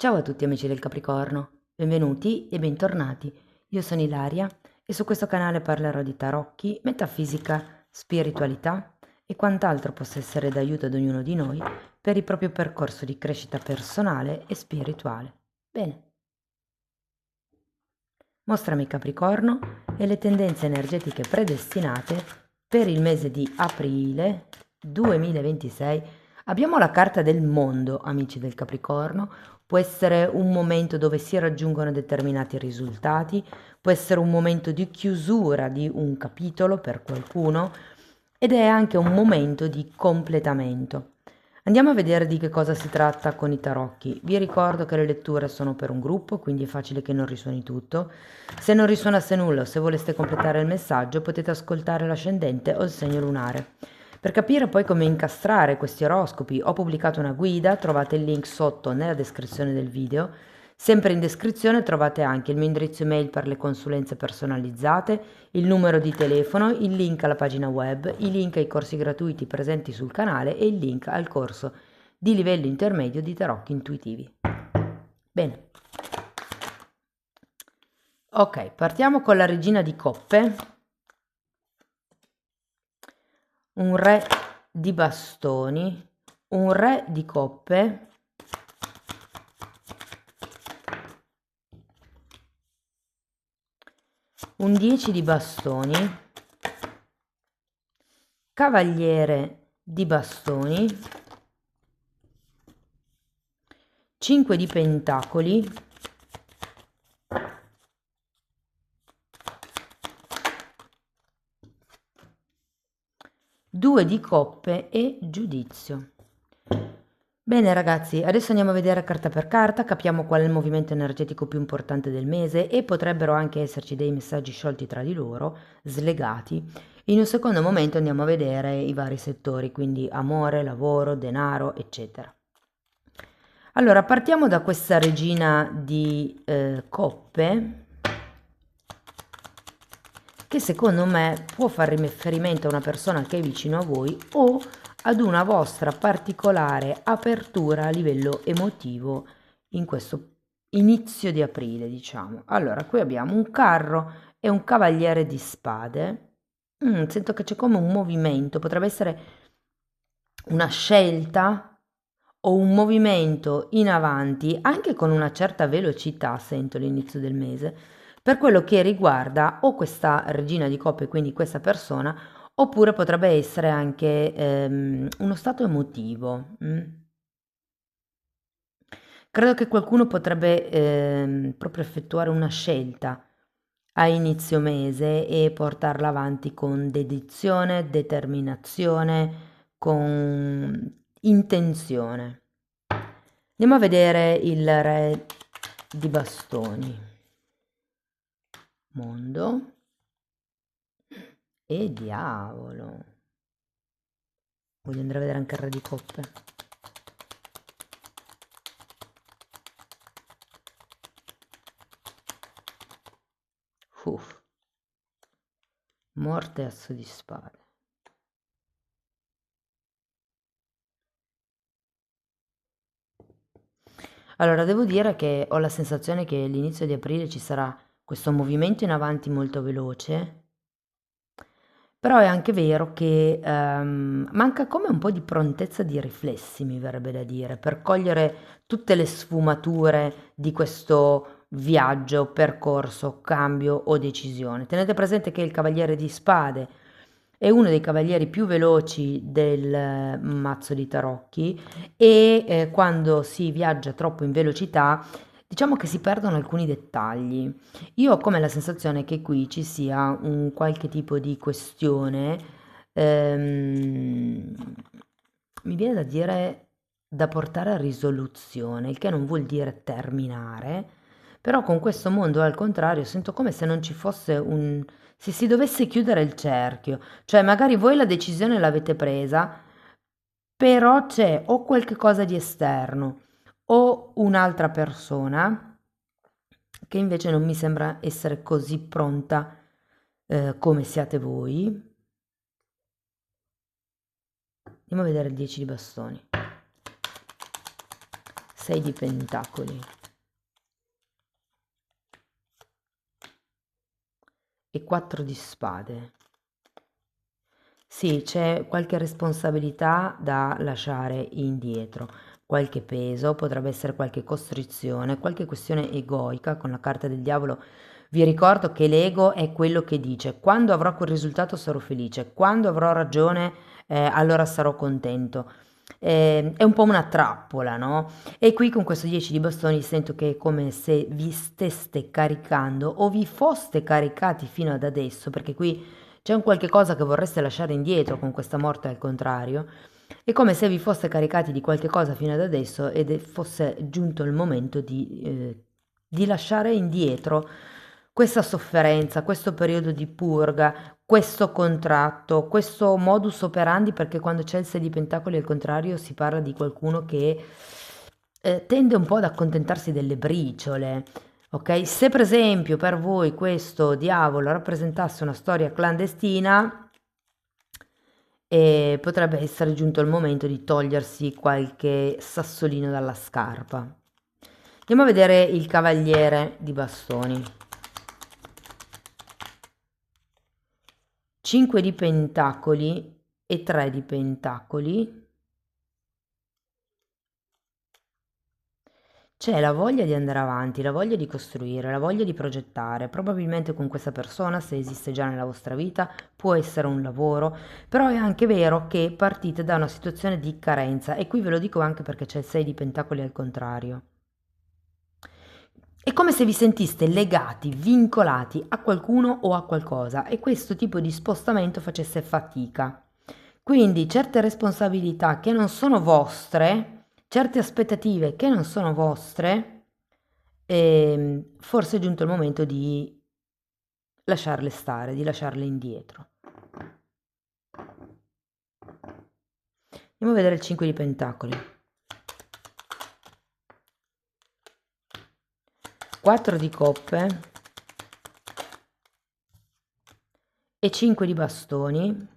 Ciao a tutti amici del Capricorno, benvenuti e bentornati. Io sono Ilaria e su questo canale parlerò di tarocchi, metafisica, spiritualità e quant'altro possa essere d'aiuto ad ognuno di noi per il proprio percorso di crescita personale e spirituale. Bene, mostrami Capricorno e le tendenze energetiche predestinate per il mese di aprile 2026. Abbiamo la carta del mondo, amici del Capricorno. Può essere un momento dove si raggiungono determinati risultati, può essere un momento di chiusura di un capitolo per qualcuno ed è anche un momento di completamento. Andiamo a vedere di che cosa si tratta con i tarocchi. Vi ricordo che le letture sono per un gruppo, quindi è facile che non risuoni tutto. Se non risuonasse nulla o se voleste completare il messaggio, potete ascoltare l'ascendente o il segno lunare. Per capire poi come incastrare questi oroscopi ho pubblicato una guida, trovate il link sotto nella descrizione del video. Sempre in descrizione trovate anche il mio indirizzo email per le consulenze personalizzate, il numero di telefono, il link alla pagina web, i link ai corsi gratuiti presenti sul canale e il link al corso di livello intermedio di tarocchi intuitivi. Bene. Ok, partiamo con la regina di coppe, un re di bastoni, un re di coppe, un 10 di bastoni, cavaliere di bastoni, 5 di pentacoli, due di coppe e giudizio. Bene ragazzi, adesso andiamo a vedere carta per carta, capiamo qual è il movimento energetico più importante del mese e potrebbero anche esserci dei messaggi sciolti tra di loro, slegati. In un secondo momento andiamo a vedere i vari settori, quindi amore, lavoro, denaro, eccetera. Allora, partiamo da questa regina di coppe, che secondo me può fare riferimento a una persona che è vicino a voi o ad una vostra particolare apertura a livello emotivo in questo inizio di aprile, diciamo. Allora, qui abbiamo un carro e un cavaliere di spade. Sento che c'è come un movimento, potrebbe essere una scelta o un movimento in avanti, anche con una certa velocità, sento l'inizio del mese, per quello che riguarda o questa regina di coppe, quindi questa persona, oppure potrebbe essere anche uno stato emotivo. Credo che qualcuno potrebbe proprio effettuare una scelta a inizio mese e portarla avanti con dedizione, determinazione, con intenzione. Andiamo a vedere il re di bastoni. Mondo e diavolo. Voglio andare a vedere anche il re di coppe. Uff. Morte e asso di spade. Allora, devo dire che ho la sensazione che all'inizio di aprile ci sarà questo movimento in avanti molto veloce, però è anche vero che manca come un po' di prontezza di riflessi, mi verrebbe da dire, per cogliere tutte le sfumature di questo viaggio, percorso, cambio o decisione. Tenete presente che il Cavaliere di Spade è uno dei cavalieri più veloci del mazzo di tarocchi e quando si viaggia troppo in velocità, diciamo che si perdono alcuni dettagli. Io ho come la sensazione che qui ci sia un qualche tipo di questione, ehm, mi viene da dire da portare a risoluzione, il che non vuol dire terminare, però con questo mondo al contrario sento come se non ci fosse un... se si dovesse chiudere il cerchio, cioè magari voi la decisione l'avete presa, però c'è o qualche cosa di esterno o un'altra persona che invece non mi sembra essere così pronta come siate voi. Andiamo a vedere il 10 di bastoni. 6 di pentacoli e 4 di spade. Sì, c'è qualche responsabilità da lasciare indietro, qualche peso, potrebbe essere qualche costrizione, qualche questione egoica. Con la carta del diavolo vi ricordo che l'ego è quello che dice: quando avrò quel risultato sarò felice, quando avrò ragione, allora sarò contento. È un po' una trappola, no? E qui con questo 10 di bastoni sento che è come se vi steste caricando o vi foste caricati fino ad adesso, perché qui c'è un qualche cosa che vorreste lasciare indietro con questa morte al contrario. È come se vi foste caricati di qualche cosa fino ad adesso ed fosse giunto il momento di lasciare indietro questa sofferenza, questo periodo di purga, questo contratto, questo modus operandi, perché quando c'è il 6 di pentacoli al contrario si parla di qualcuno che tende un po' ad accontentarsi delle briciole. Ok, se per esempio per voi questo diavolo rappresentasse una storia clandestina, potrebbe essere giunto il momento di togliersi qualche sassolino dalla scarpa. Andiamo a vedere il cavaliere di bastoni. 5 di pentacoli e 3 di pentacoli. C'è la voglia di andare avanti, la voglia di costruire, la voglia di progettare. Probabilmente con questa persona, se esiste già nella vostra vita, può essere un lavoro, però è anche vero che partite da una situazione di carenza, e qui ve lo dico anche perché c'è il 6 di pentacoli al contrario. È come se vi sentiste legati, vincolati a qualcuno o a qualcosa, e questo tipo di spostamento facesse fatica. Quindi certe responsabilità che non sono vostre, certe aspettative che non sono vostre, forse è giunto il momento di lasciarle stare, di lasciarle indietro. Andiamo a vedere il 5 di pentacoli. 4 di coppe e 5 di bastoni.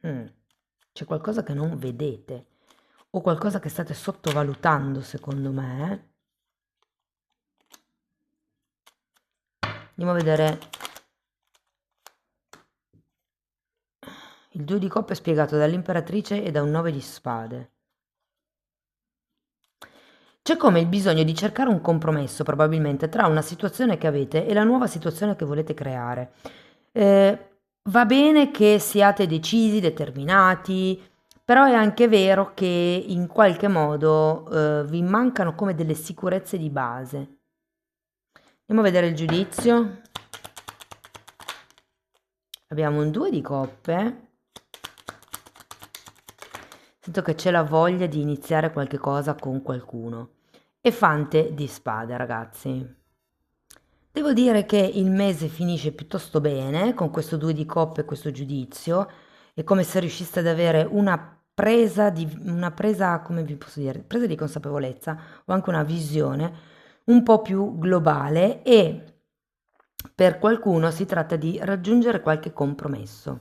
C'è qualcosa che non vedete o qualcosa che state sottovalutando, secondo me. Andiamo a vedere il 2 di coppe spiegato dall'imperatrice e da un 9 di spade. C'è come il bisogno di cercare un compromesso, probabilmente, tra una situazione che avete e la nuova situazione che volete creare. Va bene che siate decisi, determinati, però è anche vero che in qualche modo vi mancano come delle sicurezze di base. Andiamo a vedere il giudizio. Abbiamo un 2 di coppe. Sento che c'è la voglia di iniziare qualche cosa con qualcuno. E fante di spade, ragazzi. Devo dire che il mese finisce piuttosto bene con questo 2 di coppe e questo giudizio. È come se riusciste ad avere una presa, come vi posso dire, presa di consapevolezza o anche una visione un po' più globale, e per qualcuno si tratta di raggiungere qualche compromesso.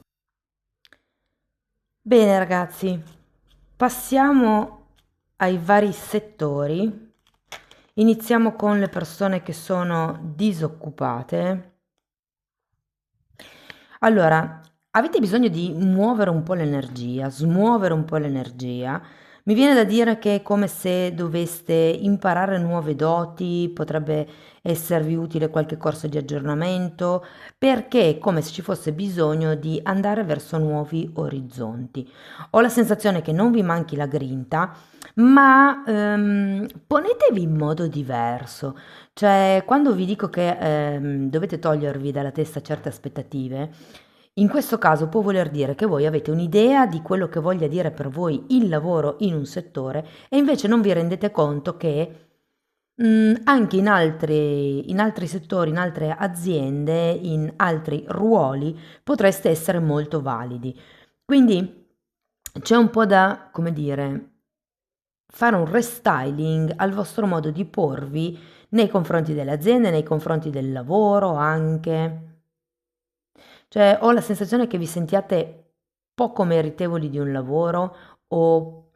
Bene ragazzi, passiamo ai vari settori. Iniziamo con le persone che sono disoccupate. Allora, avete bisogno di muovere un po' l'energia, smuovere un po' l'energia. Mi viene da dire che è come se doveste imparare nuove doti, potrebbe esservi utile qualche corso di aggiornamento, perché è come se ci fosse bisogno di andare verso nuovi orizzonti. Ho la sensazione che non vi manchi la grinta, ma ponetevi in modo diverso. Cioè, quando vi dico che dovete togliervi dalla testa certe aspettative, in questo caso può voler dire che voi avete un'idea di quello che voglia dire per voi il lavoro in un settore, e invece non vi rendete conto che anche in altri settori, in altre aziende, in altri ruoli potreste essere molto validi. Quindi c'è un po' da, come dire, fare un restyling al vostro modo di porvi nei confronti delle aziende, nei confronti del lavoro anche. Cioè, ho la sensazione che vi sentiate poco meritevoli di un lavoro o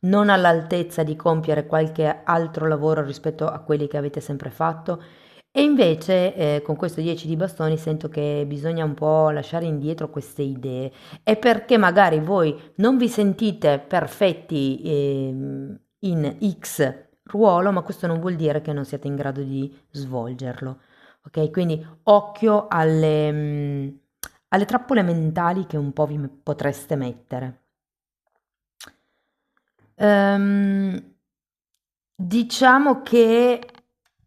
non all'altezza di compiere qualche altro lavoro rispetto a quelli che avete sempre fatto. E invece con questo 10 di bastoni sento che bisogna un po' lasciare indietro queste idee. È perché magari voi non vi sentite perfetti in X ruolo, ma questo non vuol dire che non siete in grado di svolgerlo. Ok? Quindi occhio alle trappole mentali che un po' vi potreste mettere. Diciamo che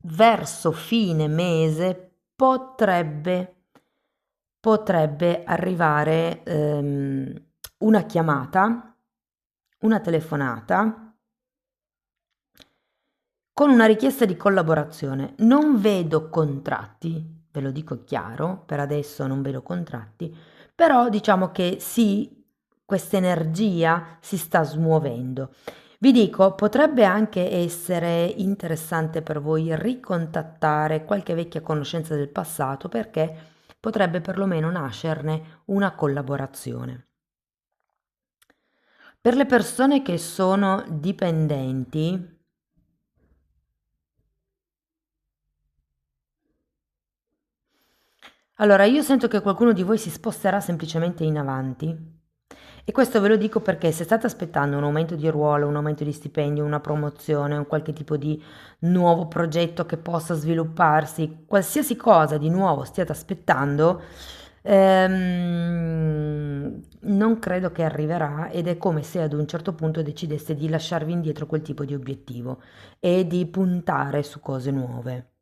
verso fine mese potrebbe arrivare una chiamata, una telefonata con una richiesta di collaborazione. Non vedo contratti, ve lo dico chiaro, per adesso non vedo contratti, però diciamo che sì, questa energia si sta smuovendo. Vi dico, potrebbe anche essere interessante per voi ricontattare qualche vecchia conoscenza del passato perché potrebbe perlomeno nascerne una collaborazione. Per le persone che sono dipendenti, allora io sento che qualcuno di voi si sposterà semplicemente in avanti. E questo ve lo dico perché se state aspettando un aumento di ruolo, un aumento di stipendio, una promozione, un qualche tipo di nuovo progetto che possa svilupparsi, qualsiasi cosa di nuovo stiate aspettando, non credo che arriverà ed è come se ad un certo punto decideste di lasciarvi indietro quel tipo di obiettivo e di puntare su cose nuove.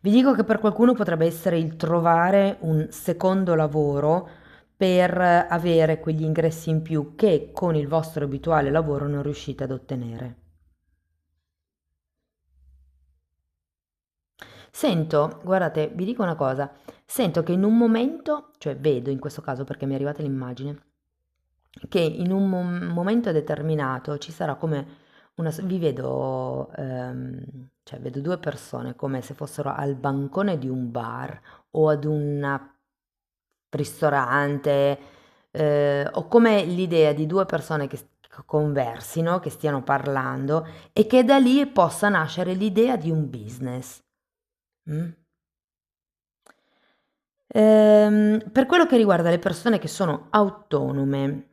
Vi dico che per qualcuno potrebbe essere il trovare un secondo lavoro per avere quegli ingressi in più che con il vostro abituale lavoro non riuscite ad ottenere. Sento, guardate, vi dico una cosa, sento che in un momento, cioè vedo in questo caso perché mi è arrivata l'immagine, che in un momento determinato ci sarà come vi vedo, cioè vedo due persone come se fossero al bancone di un bar o ad un ristorante, ho come l'idea di due persone che conversino, che stiano parlando e che da lì possa nascere l'idea di un business. Mm? Per quello che riguarda le persone che sono autonome,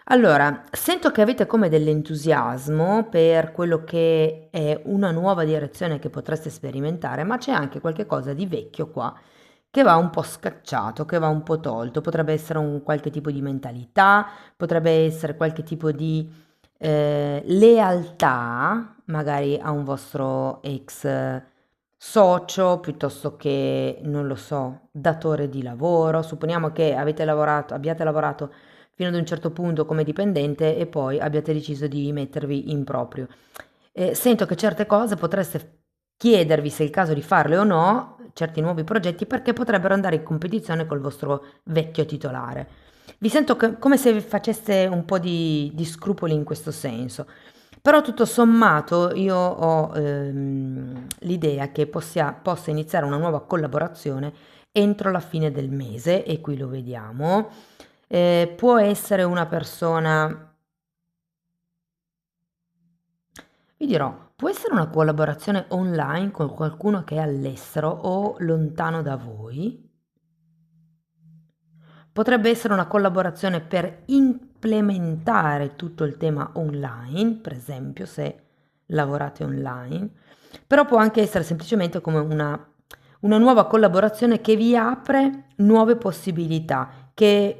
allora, sento che avete come dell'entusiasmo per quello che è una nuova direzione che potreste sperimentare, ma c'è anche qualche cosa di vecchio qua che va un po' scacciato, che va un po' tolto. Potrebbe essere un qualche tipo di mentalità, potrebbe essere qualche tipo di lealtà, magari a un vostro ex socio, piuttosto che, non lo so, datore di lavoro. Supponiamo che abbiate lavorato fino ad un certo punto come dipendente e poi abbiate deciso di mettervi in proprio. Sento che certe cose potreste chiedervi se è il caso di farle o no, certi nuovi progetti, perché potrebbero andare in competizione col vostro vecchio titolare. Vi sento come se faceste un po' di scrupoli in questo senso. Però tutto sommato io ho l'idea che possa iniziare una nuova collaborazione entro la fine del mese e qui lo vediamo. Può essere una persona, vi dirò, può essere una collaborazione online con qualcuno che è all'estero o lontano da voi. Potrebbe essere una collaborazione per implementare tutto il tema online, per esempio se lavorate online, però può anche essere semplicemente come una nuova collaborazione che vi apre nuove possibilità, che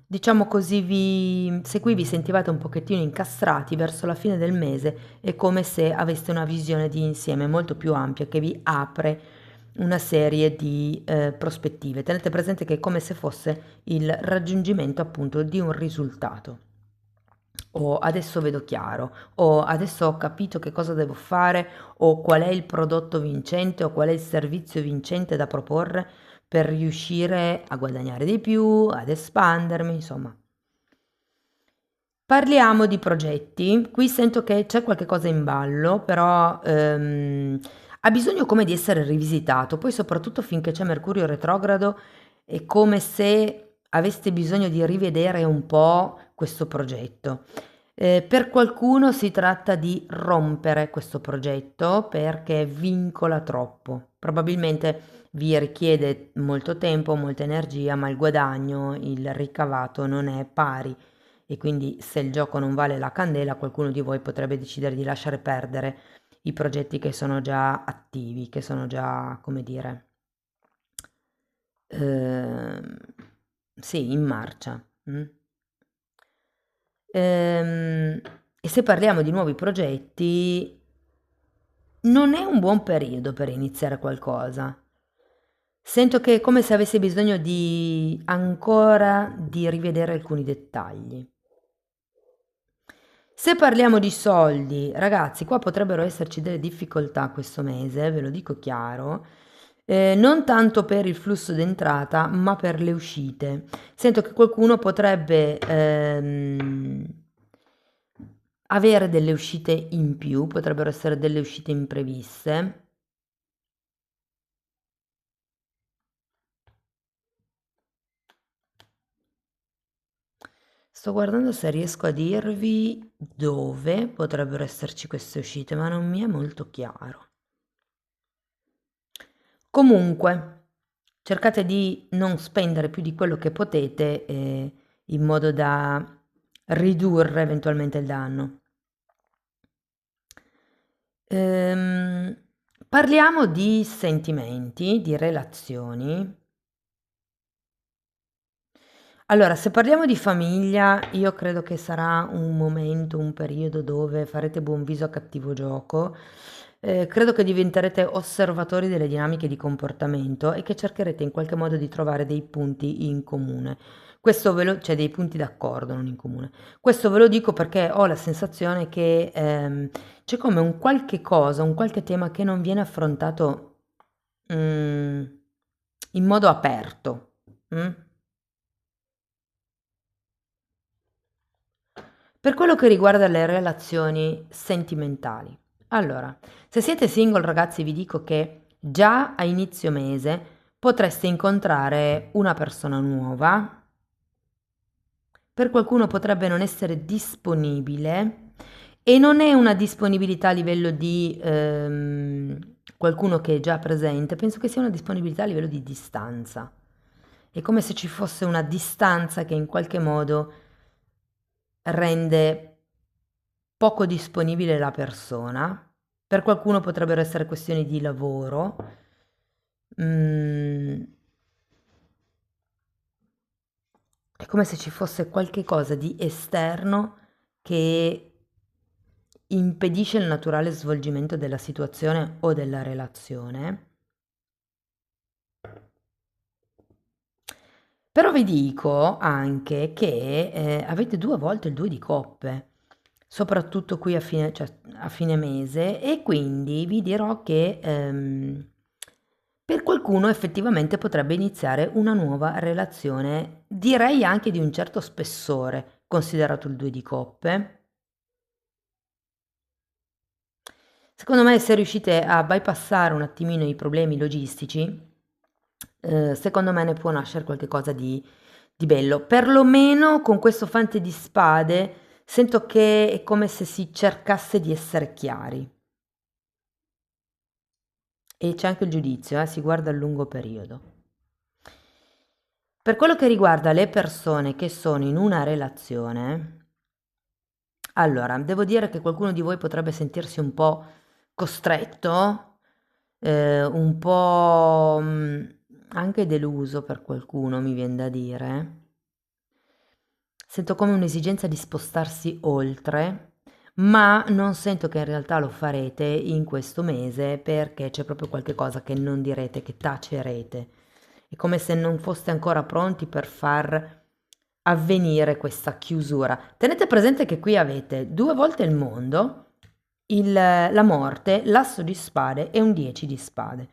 diciamo così se qui vi sentivate un pochettino incastrati verso la fine del mese, è come se aveste una visione di insieme molto più ampia che vi apre una serie di prospettive. Tenete presente che è come se fosse il raggiungimento appunto di un risultato. O adesso vedo chiaro, o adesso ho capito che cosa devo fare, o qual è il prodotto vincente, o qual è il servizio vincente da proporre per riuscire a guadagnare di più, ad espandermi, insomma. Parliamo di progetti. Qui sento che c'è qualche cosa in ballo, però ha bisogno come di essere rivisitato, poi soprattutto finché c'è Mercurio retrogrado è come se aveste bisogno di rivedere un po' questo progetto. Per qualcuno si tratta di rompere questo progetto perché vincola troppo. Probabilmente vi richiede molto tempo, molta energia, ma il guadagno, il ricavato non è pari e quindi se il gioco non vale la candela, qualcuno di voi potrebbe decidere di lasciare perdere i progetti che sono già attivi, che sono già, come dire, ehm, sì, in marcia. E se parliamo di nuovi progetti, non è un buon periodo per iniziare qualcosa. Sento che è come se avessi bisogno di ancora di rivedere alcuni dettagli. Se parliamo di soldi, ragazzi, qua potrebbero esserci delle difficoltà questo mese, ve lo dico chiaro, non tanto per il flusso d'entrata, ma per le uscite. Sento che qualcuno potrebbe avere delle uscite in più, potrebbero essere delle uscite impreviste. Sto guardando se riesco a dirvi dove potrebbero esserci queste uscite, ma non mi è molto chiaro. Comunque, cercate di non spendere più di quello che potete, in modo da ridurre eventualmente il danno. Ehm, Parliamo di sentimenti, di relazioni. Allora, se parliamo di famiglia, io credo che sarà un momento, un periodo dove farete buon viso a cattivo gioco. Credo che diventerete osservatori delle dinamiche di comportamento e che cercherete in qualche modo di trovare dei punti in comune. Cioè dei punti d'accordo, non in comune. Questo ve lo dico perché ho la sensazione che c'è come un qualche cosa, un qualche tema che non viene affrontato in modo aperto. Mm? Per quello che riguarda le relazioni sentimentali. Allora, se siete single ragazzi vi dico che già a inizio mese potreste incontrare una persona nuova. Per qualcuno potrebbe non essere disponibile e non è una disponibilità a livello di qualcuno che è già presente, penso che sia una disponibilità a livello di distanza. È come se ci fosse una distanza che in qualche modo rende poco disponibile la persona. Per qualcuno potrebbero essere questioni di lavoro. Mm, è come se ci fosse qualche cosa di esterno che impedisce il naturale svolgimento della situazione o della relazione. Però vi dico anche che avete due volte il 2 di coppe, soprattutto qui cioè, a fine mese, e quindi vi dirò che per qualcuno effettivamente potrebbe iniziare una nuova relazione, direi anche di un certo spessore, considerato il 2 di coppe. Secondo me se riuscite a bypassare un attimino i problemi logistici, secondo me ne può nascere qualche cosa di bello. Perlomeno con questo fante di spade sento che è come se si cercasse di essere chiari. E c'è anche il giudizio, si guarda a lungo periodo. Per quello che riguarda le persone che sono in una relazione, allora, devo dire che qualcuno di voi potrebbe sentirsi un po' costretto, un po' anche deluso per qualcuno, mi viene da dire. Sento come un'esigenza di spostarsi oltre, ma non sento che in realtà lo farete in questo mese perché c'è proprio qualche cosa che non direte, che tacerete. È come se non foste ancora pronti per far avvenire questa chiusura. Tenete presente che qui avete due volte il mondo, la morte, l'asso di spade e un 10 di spade.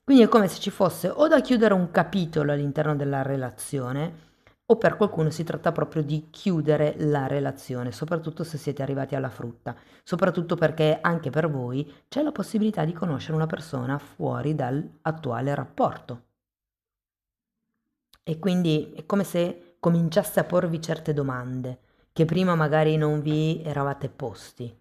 Quindi è come se ci fosse o da chiudere un capitolo all'interno della relazione, o per qualcuno si tratta proprio di chiudere la relazione, soprattutto se siete arrivati alla frutta, soprattutto perché anche per voi c'è la possibilità di conoscere una persona fuori dall'attuale rapporto. E quindi è come se cominciasse a porvi certe domande che prima magari non vi eravate posti.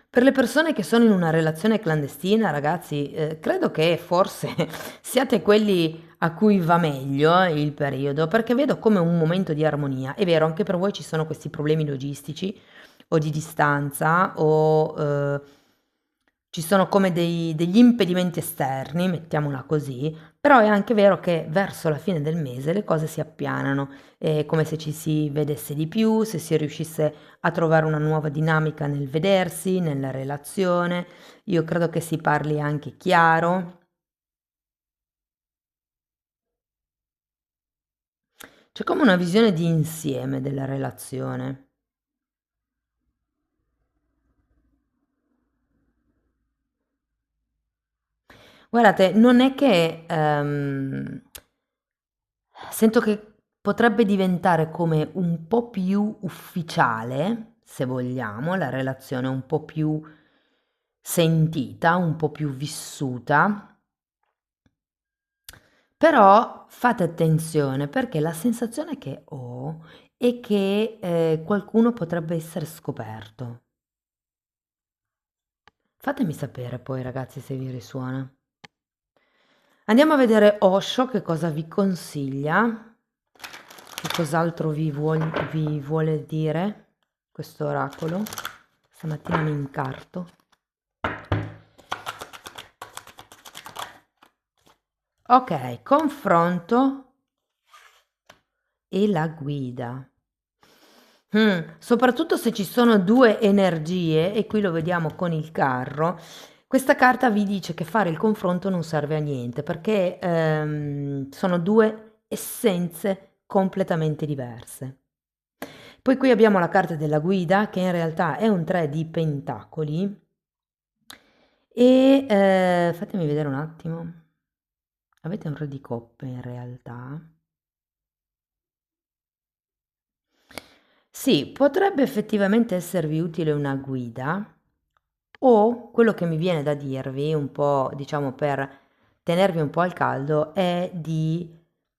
Per le persone che sono in una relazione clandestina, ragazzi, credo che forse siate quelli a cui va meglio il periodo, perché vedo come un momento di armonia. È vero, anche per voi ci sono questi problemi logistici o di distanza o ci sono come degli impedimenti esterni, mettiamola così, però è anche vero che verso la fine del mese le cose si appianano, è come se ci si vedesse di più, se si riuscisse a trovare una nuova dinamica nel vedersi, nella relazione. Io credo che si parli anche chiaro. C'è come una visione di insieme della relazione. Guardate, non è che sento che potrebbe diventare come un po' più ufficiale, se vogliamo, la relazione un po' più sentita, un po' più vissuta. Però fate attenzione perché la sensazione che ho è che qualcuno potrebbe essere scoperto. Fatemi sapere poi, ragazzi, se vi risuona. Andiamo a vedere Osho che cosa vi consiglia, che cos'altro vi vuole dire questo oracolo. Stamattina mi incarto. Ok, confronto e la guida. Soprattutto se ci sono due energie, e qui lo vediamo con il carro, questa carta vi dice che fare il confronto non serve a niente perché sono due essenze completamente diverse. Poi qui abbiamo la carta della guida che in realtà è un 3 di pentacoli e fatemi vedere un attimo. Avete un re di coppe in realtà. Sì, potrebbe effettivamente esservi utile una guida o quello che mi viene da dirvi un po', diciamo, per tenervi un po' al caldo è di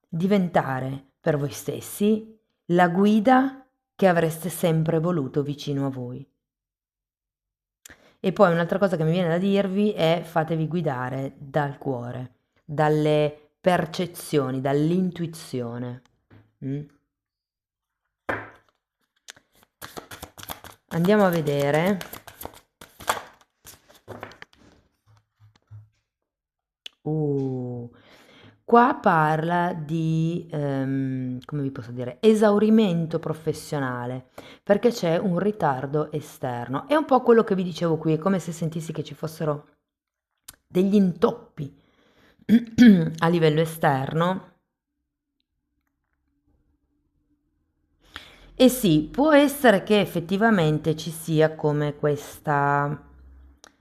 diventare per voi stessi la guida che avreste sempre voluto vicino a voi. E poi un'altra cosa che mi viene da dirvi è fatevi guidare dal cuore, dalle percezioni, dall'intuizione. Mm? Andiamo a vedere. Uh, Qua parla di, come vi posso dire, esaurimento professionale, perché c'è un ritardo esterno. È un po' quello che vi dicevo qui, è come se sentissi che ci fossero degli intoppi a livello esterno. E sì, può essere che effettivamente ci sia come questa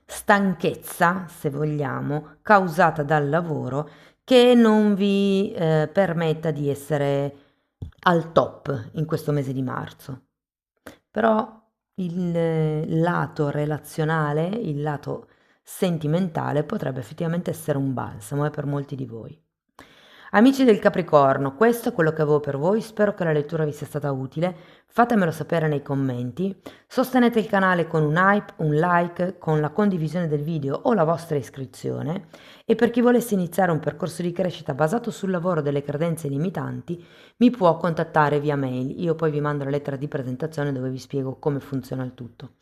stanchezza, se vogliamo, causata dal lavoro che non vi permetta di essere al top in questo mese di marzo. Però il lato relazionale, il lato sentimentale potrebbe effettivamente essere un balsamo per molti di voi. Amici del Capricorno, questo è quello che avevo per voi, spero che la lettura vi sia stata utile, fatemelo sapere nei commenti, sostenete il canale con un hype, un like, con la condivisione del video o la vostra iscrizione e per chi volesse iniziare un percorso di crescita basato sul lavoro delle credenze limitanti mi può contattare via mail, io poi vi mando la lettera di presentazione dove vi spiego come funziona il tutto.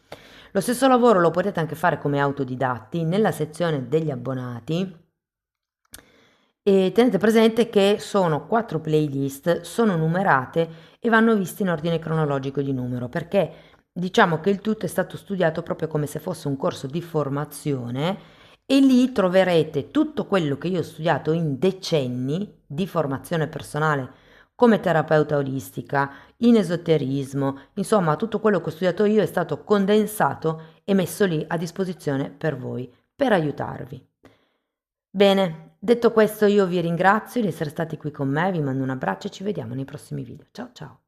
Lo stesso lavoro lo potete anche fare come autodidatti nella sezione degli abbonati e tenete presente che sono 4 playlist, sono numerate e vanno viste in ordine cronologico di numero perché diciamo che il tutto è stato studiato proprio come se fosse un corso di formazione e lì troverete tutto quello che io ho studiato in decenni di formazione personale come terapeuta olistica, in esoterismo, insomma tutto quello che ho studiato io è stato condensato e messo lì a disposizione per voi, per aiutarvi. Bene, Detto questo, io vi ringrazio di essere stati qui con me, vi mando un abbraccio e ci vediamo nei prossimi video. Ciao ciao!